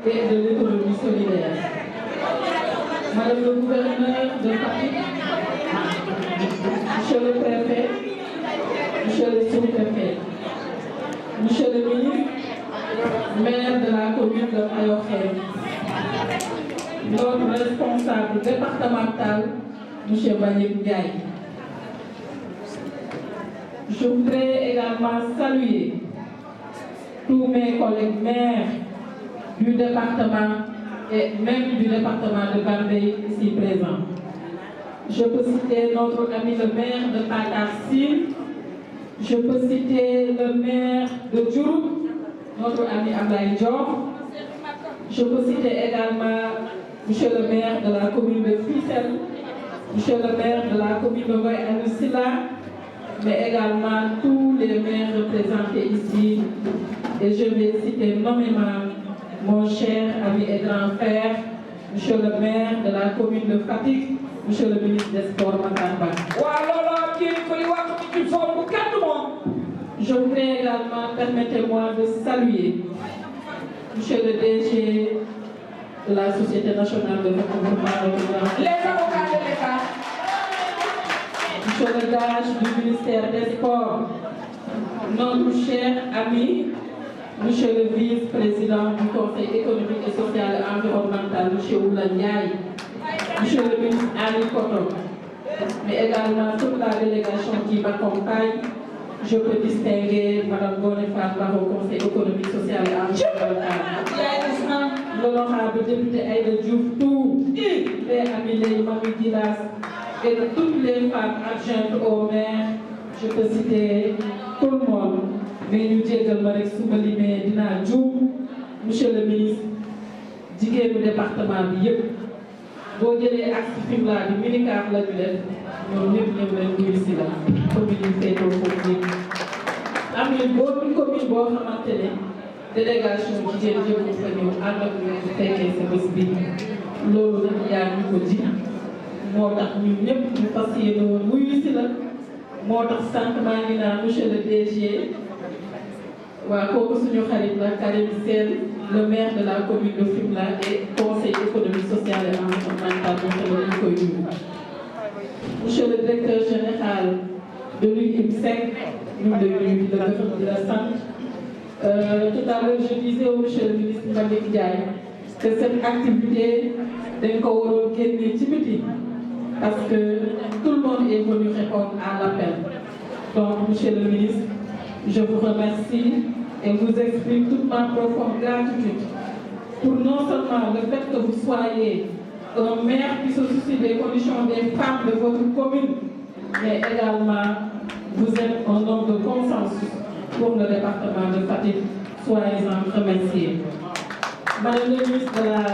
et de l'économie solidaire. Madame le gouverneur de Fatick, Monsieur le préfet, Monsieur le sous-préfet, Monsieur le ministre, maire de la commune de Mayokhène, notre responsable départemental, Monsieur Mbagnick Ndiaye. Je voudrais également saluer tous mes collègues maires du département et même du département de Bambey ici présents. Je peux citer notre ami le maire de Patar-Sine, je peux citer le maire de Diouroup, notre ami Ablaye Dior. Je peux citer également Monsieur le maire de la commune de Fissel, Monsieur le maire de la commune de Ngoy-Anoussila, mais également tous les maires représentés ici. Et je vais citer nommément mon cher ami et grand frère, Monsieur le maire de la commune de Fatick, Monsieur le ministre des Sports, Matar Ba. Je voudrais également, permettez-moi de saluer Monsieur le DG de la Société nationale de recouvrement. Les avocats de l'État. Monsieur le DAGE du ministère des Sports. Notre cher ami, Monsieur le vice-président du Conseil économique et social et environnemental, Monsieur Oula Ndiaye. Monsieur le ministre Ali Koto. Mais également toute la délégation qui m'accompagne. Je peux distinguer Mme Bonifaz par au Conseil économique, social et environnemental. L'honorable député Aïda Diouf, tous les amis, les Mami Gilas et de toutes les femmes adjointes au maire, je peux citer tout le monde. Mais nous disons Marek Soumalimé, Dina Djoum, Monsieur le ministre, jigéenu département bi yëpp boo jëlee ak si film laa bi minicar la ñu def ñoom ñëpp ñëw leen nuyu si la commune yi féetoo foofu ñëpp. am nañ boobu commune boo xamante ne délégation jigéen yëpp fa ñëw ànd ak ñoom fekkee sa bés bi loolu nag yaa ñu ko ji moo tax ñun ñëpp ñu fas yéene woon wuyu si la moo tax sànq maa ngi naan monsieur le DG waa kooku suñu xarit la Karim Sène le maire de la commune de Fimela et conseil économique, social et environnemental monsieur le directeur général de l'UIMSEC, nous de la santé. Tout à l'heure, je disais au monsieur le ministre Mbagnick Ndiaye que cette activité d'un corps qui est timide parce que tout le monde est venu répondre à l'appel. Donc, monsieur le ministre, je vous remercie et vous exprime toute ma profonde gratitude pour non seulement le fait que vous soyez un maire qui se soucie des conditions des femmes de votre commune, mais également vous êtes un homme de consensus pour le département de Fatick. Soyez-en remerciés. Madame le ministre de la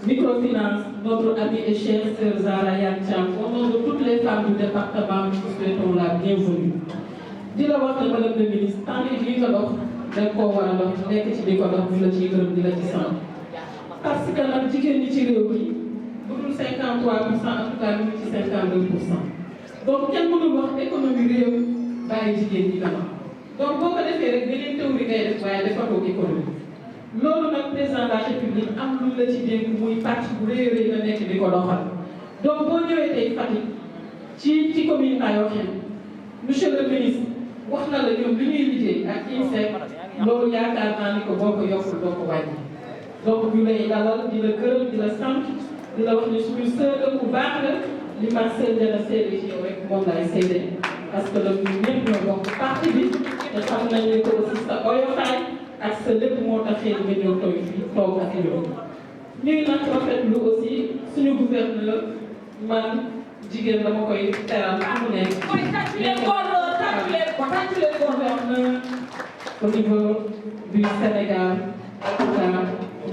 microfinance, notre amie et chère sœur Zahra Iyane Thiam, au nom de toutes les femmes du département, nous vous souhaitons la bienvenue. Di la wax ne madame le ministre, tant que lii nga dox dañ koo war a dox nekk ci di ko dox di la ciy gërëm di la ci sant parce que nag jigéen ñi ci réew mi budul 53%, en tout cas ñu ngi ci 52%. Donc kenn mënul wax économie réew bàyyi jigéen ñi dama donc boo ko defee rek beneen théorie ngay def waaye defatoo économie loolu nag président de la République am lu la ci dégg muy parti bu rëy a rëy nga nekk di ko doxal donc boo ñëwee tey Fatick ci commune Mayokhène monsieur le ministre wax na la ñoom li ñuy liggéey ak INSEC loolu yaakaar naa ni ko boo ko yokkul doo ko wàññi donc ñu lay dalal di la gërëm di la sant di la wax ni suñu sœur bu baax la li ma seede na seede ci yow rek moom laay seede parce que nag ñun ñëpp ñoo bokk parti bi te xam nañ ne ko aussi sa oyofaay ak sa lépp moo taxee nga ñëw toog fii toog ak yow. ñuy nag rafetlu aussi suñu gouverneur man jigéen dama koy teral mu nekk. le gouverneur au niveau du Sénégal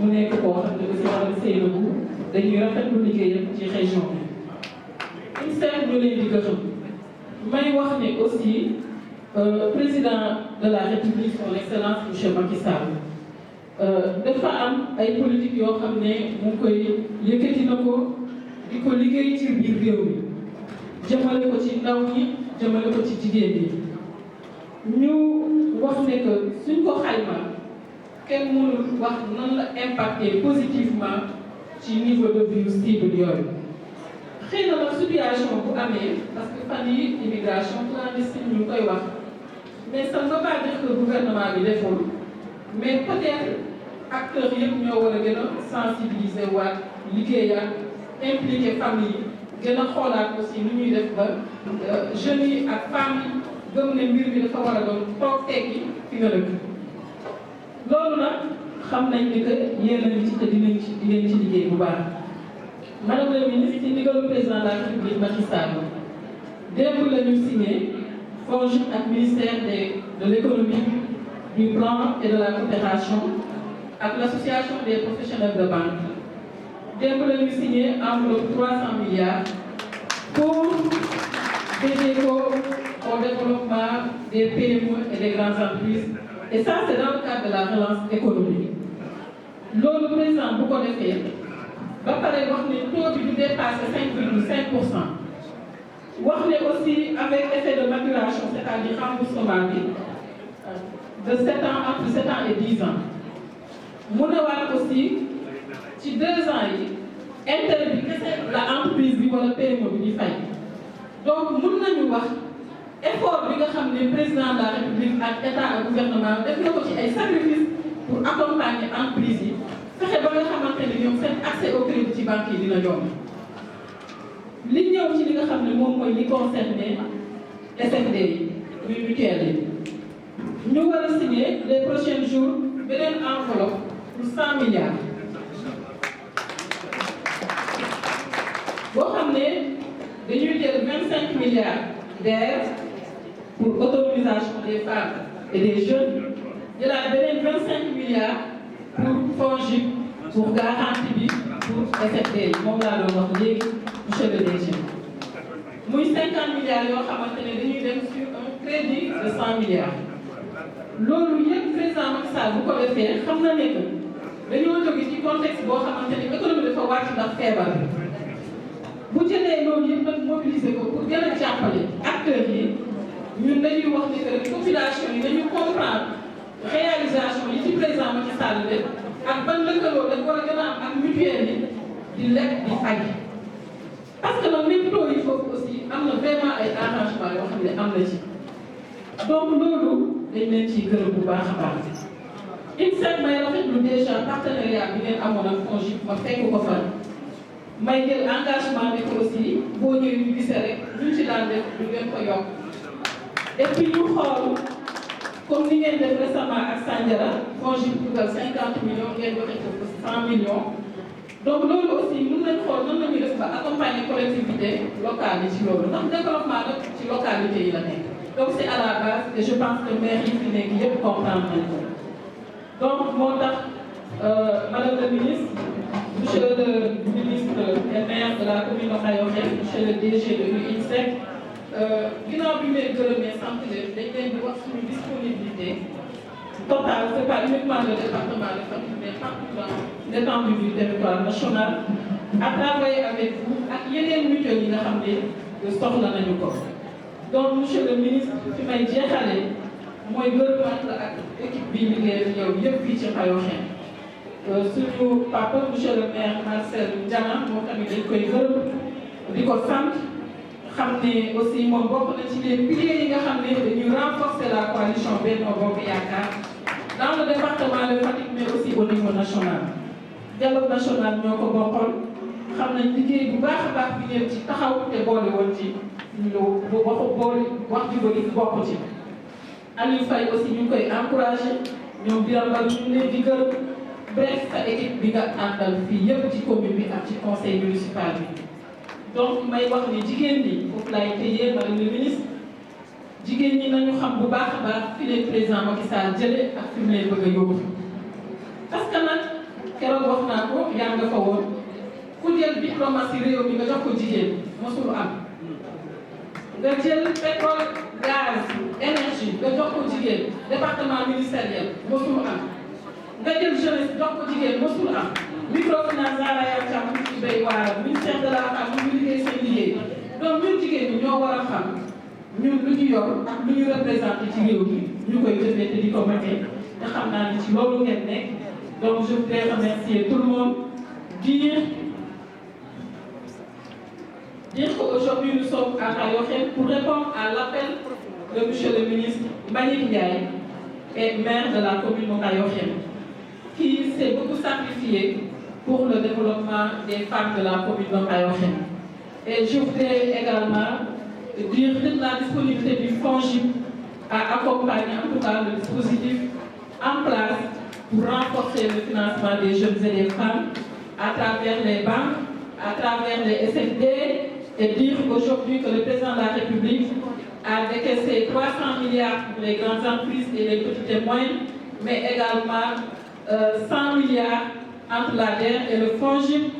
mu nekk koo xam ne aussi madame Seynabou dañuy rafetlu liggéeyam ci région bi. INSEC ñu leen di gërëm may wax ne aussi président de la République son excellence monsieur Macky Sall dafa am ay politique yoo xam ne mu ngi koy yëkkati na ko di ko liggéey ci biir réew mi jëmale ko ci ndaw ñi jëmale ko ci jigéen ñi. ñu wax ne que suñ ko xayma kenn mënul wax nan la impacté positivement ci niveau de vie cible yooyu. xëy na nag situation bu amee parce que fan yi immigration clandestine ñu koy wax mais ça ne veut pas dire que gouvernement bi deful mais peut-être acteurs yëpp ñoo war a gën a sensibiliser waat liggéeyaat impliquer famille yi gën a xoolaat aussi nu ñuy def ba jeunes yi ak femmes yi gëm ne mbir mi dafa war a doon toog tekki fi nga dëkk. loolu nag xam nañ ni que yéen a ngi ci te dinañ ci liggéey bu baax. Madame la ministre ci ndigalu président de la République Macky Sall démb la ñu signé FONGIP ak ministère de l'économie, du plan et de la coopération ak l'association des professionnels de banque démb la ñu signé enveloppe 300 milliards pour dédier au développement des PME et des grandes entreprises et ça c'est dans le cadre de la relance économique. loolu président bu ko defee ba pare wax ne taux bi du dépasser 5,5%. wax ne aussi avec effet de maturation c'est-à-dire remboursement bi de 7 ans entre 7 ans et 10 ans. mu ne waat aussi ci 2 ans yi intérêt bi kese la entreprise bi wala PME bi di fay. donc mun nañu wax effort bi nga xam ne président de la République ak état ak gouvernement def na ko ci ay sacrifices pour accompagner entreprise yi. fexe ba nga xamante ne ñoom seen accès au crédit ci banque yi dina yomb li ñëw ci li nga xam ne moom mooy li concerné SFD yi muy mutuelle yi ñu war a signer les prochains jours beneen enveloppe pour 100 milliards boo xam ne dañuy jël 25 milliards d'aide pour autonomisation des femmes et des jeunes jëlaat beneen 25 milliards pour FONGIP pour garantie bi pour SFD yi moom laa doon wax léegi monsieur le DG muy 50 milliards yoo xamante ne dañuy dem sur un crédit de 100 milliards. loolu yëpp président Macky Sall bu ko defee xam na ne que dañoo jóge ci contexte boo xamante ne économie dafa wàcc ndax feebar bi bu jëlee loolu yëpp nag mobiliser ko pour gën a jàppale acteurs yi ñun dañuy wax ne que population yi dañu comprendre. réalisation yi ci président Macky Sall def ak ban lëkkaloo dañ war a gën a am ak mutuelle yi di lekk di faj parce que nag même taux yi foofu aussi am na vraiment ay arrangement yoo xam ne am na ci donc loolu dañ leen ciy gërëm bu baax a baax. INSEP may rafetlu déjà partenariat bi ngeen amoon ak FONGIP ma fekk ko fa may jël engagement bi ko aussi boo ñëwee ñu gisee rek ñu ci daan def ñu gën ko yokk et puis ñu xool. comme ni ngeen def récemment ak Sandiara FONGIP dugal 50 millions ngeen joxe ko 100 millions donc loolu aussi mën nañ xool nan la ñuy def ba accompagner collectivité locale yi ci loolu ndax développement nag ci localité yi la nekk donc c'est à la base et je pense que maire yi fi nekk yëpp comprendre nañ ko donc moo tax madame la ministre monsieur le ministre et maire de la commune de Ngayokhème monsieur le DG de l'INSEC ginnaaw bi may gërëmee sant leen dañ leen di wax suñu disponibilité totale c'est pas uniquement le département de Fatick mais partout dans l'étendue du territoire national à travailler avec vous ak yeneen mutuelles yi nga xam ne soxla nañu ko. donc monsieur le ministre fi may jeexalee mooy gërëmaat la ak équipe bi liggéey ak yow yëpp fii ci Ngayokhème suñu papa monsieur le maire Marcel Ndiana moo tamit dañ koy gërëm di ko sant. xam ne aussi moom bokk na ci les piliers yi nga xam ne dañuy renforcer la coalition Benno Bokk Yaakaar dans le département de Fatick mais aussi au niveau national. dialogue national ñoo ko bokkoon xam nañ liggéey bu baax a baax bi ngeen ci taxaw te boole woon ci lu wax ju bëri bokk ci. Aliou Faye aussi ñu ngi koy encouragé ñoom Birame Ba ñu leen di gërëm bref sa équipe bi nga àndal fii yëpp ci commune bi ak ci conseil municipal bi. donc may wax ni jigéen ñi foofu laay tëjee madame le ministre jigéen ñi nañu xam bu baax a baax fi leen président Macky Sall jëlee ak fi mu leen bëgg a yóbbu parce que nag keroog wax naa ko yaa nga fa woon ku jël diplomatie réew mi nga jox ko jigéen mosul am nga jël pétrole gaz énergie nga jox ko jigéen département ministériel mosul am nga jël jeunesse jox ko jigéen mosul am. microfinance Zahra Thiam ci béy waaram ministère de la femme mu ngi liggéey seen liggéey donc ñun jigéen ñi ñoo war a xam ñun lu ñu yor ak lu ñu représenté ci réew mi ñu koy jëfee te di ko matee te xam naa ni ci loolu ngeen nekk donc je voudrais remercier tout le monde dire qu'aujourd'hui nous sommes à Kayokhène pour répondre à l'appel de monsieur le ministre Mbagnick Ndiaye et maire de la commune de Kayokhène qui s'est beaucoup sacrifié pour le développement des femmes de la commune de Kayokhène. Et je voudrais également dire toute la disponibilité du FONGIP à accompagner en tout cas le dispositif en place pour renforcer le financement des jeunes et des femmes à travers les banques, à travers les SFD, et dire aujourd'hui que le président de la République a décaissé 300 milliards pour les grandes entreprises et les petites et moyennes, mais également 100 milliards entre l'ADER et le FONGIP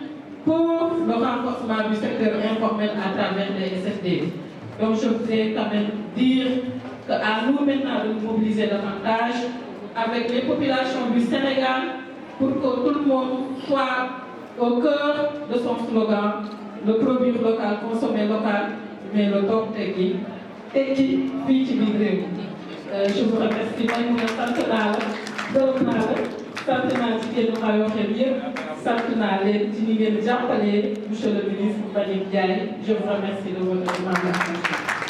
pour le renforcement du secteur informel à travers les SFD. Donc je voudrais quand même dire qu'à nous maintenant de nous mobiliser davantage avec les populations du Sénégal pour que tout le monde soit au cœur de son slogan, le produire local, consommer local, mais le top technique. Je vous remercie, Maïmouna Santenala, Dornala, Santenala, Santenala, monsieur le ministre Mbagnick Ndiaye. Je vous remercie de votre demande.